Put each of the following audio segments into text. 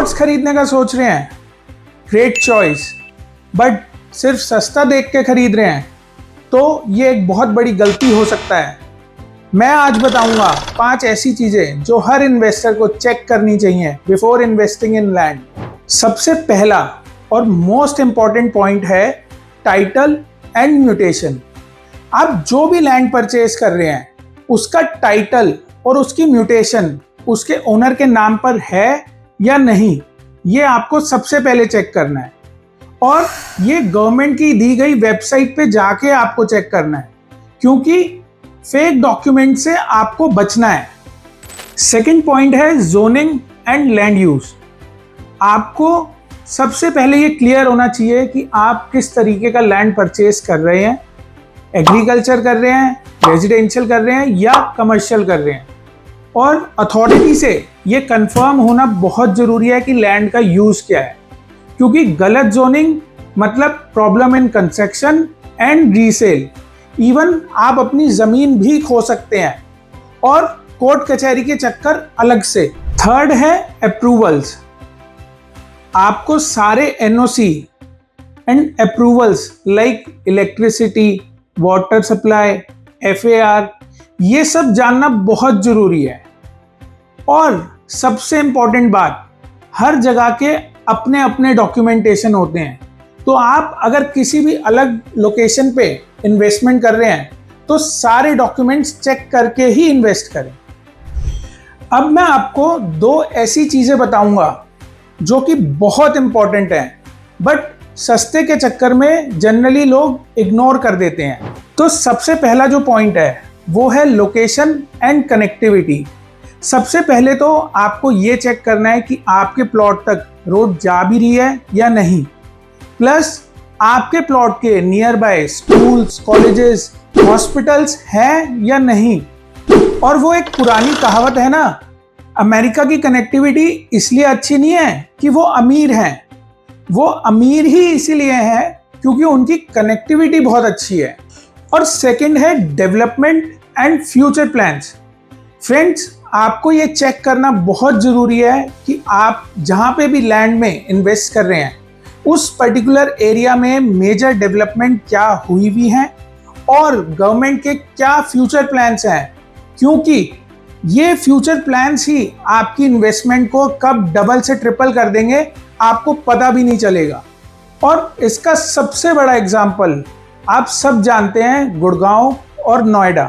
Plots खरीदने का सोच रहे हैं, ग्रेट चॉइस, बट सिर्फ सस्ता देख के खरीद रहे हैं तो ये एक बहुत बड़ी गलती हो सकता है। मैं आज बताऊंगा 5 ऐसी चीजें जो हर इन्वेस्टर को चेक करनी चाहिए बिफोर इन्वेस्टिंग इन लैंड। सबसे पहला और मोस्ट इंपॉर्टेंट पॉइंट है टाइटल एंड म्यूटेशन। आप जो भी लैंड परचेज कर रहे हैं उसका टाइटल और उसकी म्यूटेशन उसके ओनर के नाम पर है या नहीं, ये आपको सबसे पहले चेक करना है और ये गवर्नमेंट की दी गई वेबसाइट पे जाके आपको चेक करना है, क्योंकि फेक डॉक्यूमेंट से आपको बचना है। सेकंड पॉइंट है जोनिंग एंड लैंड यूज। आपको सबसे पहले ये क्लियर होना चाहिए कि आप किस तरीके का लैंड परचेज कर रहे हैं, एग्रीकल्चर कर रहे हैं, रेजिडेंशियल कर रहे हैं या कमर्शियल कर रहे हैं। और अथॉरिटी से ये कंफर्म होना बहुत ज़रूरी है कि लैंड का यूज़ क्या है, क्योंकि गलत जोनिंग मतलब problem in construction and resale. Even आप अपनी ज़मीन भी खो सकते हैं और कोर्ट कचहरी के चक्कर अलग से। थर्ड है अप्रूवल्स। आपको सारे NOC and approvals like electricity, water supply, FAR, ये सब जानना बहुत ज़रूरी है। और सबसे इम्पॉर्टेंट बात, हर जगह के अपने अपने डॉक्यूमेंटेशन होते हैं, तो आप अगर किसी भी अलग लोकेशन पे इन्वेस्टमेंट कर रहे हैं तो सारे डॉक्यूमेंट्स चेक करके ही इन्वेस्ट करें। अब मैं आपको 2 ऐसी चीज़ें बताऊंगा जो कि बहुत इम्पॉर्टेंट हैं, बट सस्ते के चक्कर में जनरली लोग इग्नोर कर देते हैं। तो सबसे पहला जो पॉइंट है वो है लोकेशन एंड कनेक्टिविटी। सबसे पहले तो आपको ये चेक करना है कि आपके प्लॉट तक रोड जा भी रही है या नहीं, प्लस आपके प्लॉट के near by schools, colleges, hospitals हैं या नहीं। और वो एक पुरानी कहावत है ना, अमेरिका की कनेक्टिविटी इसलिए अच्छी नहीं है कि वो अमीर हैं, वो अमीर ही इसीलिए हैं क्योंकि उनकी कनेक्टिविटी बहुत अच्छी है। और सेकंड है development and future plans. Friends, आपको ये चेक करना बहुत ज़रूरी है कि आप जहाँ पे भी लैंड में इन्वेस्ट कर रहे हैं उस पर्टिकुलर एरिया में मेजर डेवलपमेंट क्या हुई हुई हैं और गवर्नमेंट के क्या फ्यूचर प्लान्स हैं, क्योंकि ये फ्यूचर प्लान्स ही आपकी इन्वेस्टमेंट को कब डबल से ट्रिपल कर देंगे आपको पता भी नहीं चलेगा। और इसका सबसे बड़ा एग्जाम्पल आप सब जानते हैं, गुड़गांव और नोएडा।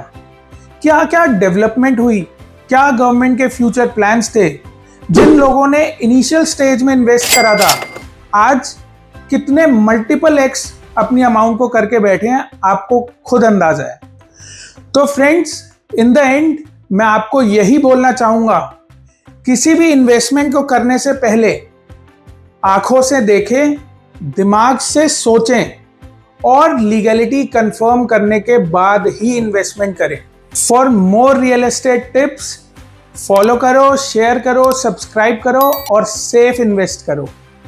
क्या क्या डेवलपमेंट हुई, क्या गवर्नमेंट के फ्यूचर प्लान्स थे। जिन लोगों ने इनिशियल स्टेज में इन्वेस्ट करा था आज कितने मल्टीपल एक्स अपनी अमाउंट को करके बैठे हैं, आपको खुद अंदाजा है। तो फ्रेंड्स, इन द एंड मैं आपको यही बोलना चाहूँगा, किसी भी इन्वेस्टमेंट को करने से पहले आंखों से देखें, दिमाग से सोचें और लीगलिटी कंफर्म करने के बाद ही इन्वेस्टमेंट करें। For more real estate tips follow करो, शेयर करो, सब्सक्राइब करो और सेफ इन्वेस्ट करो।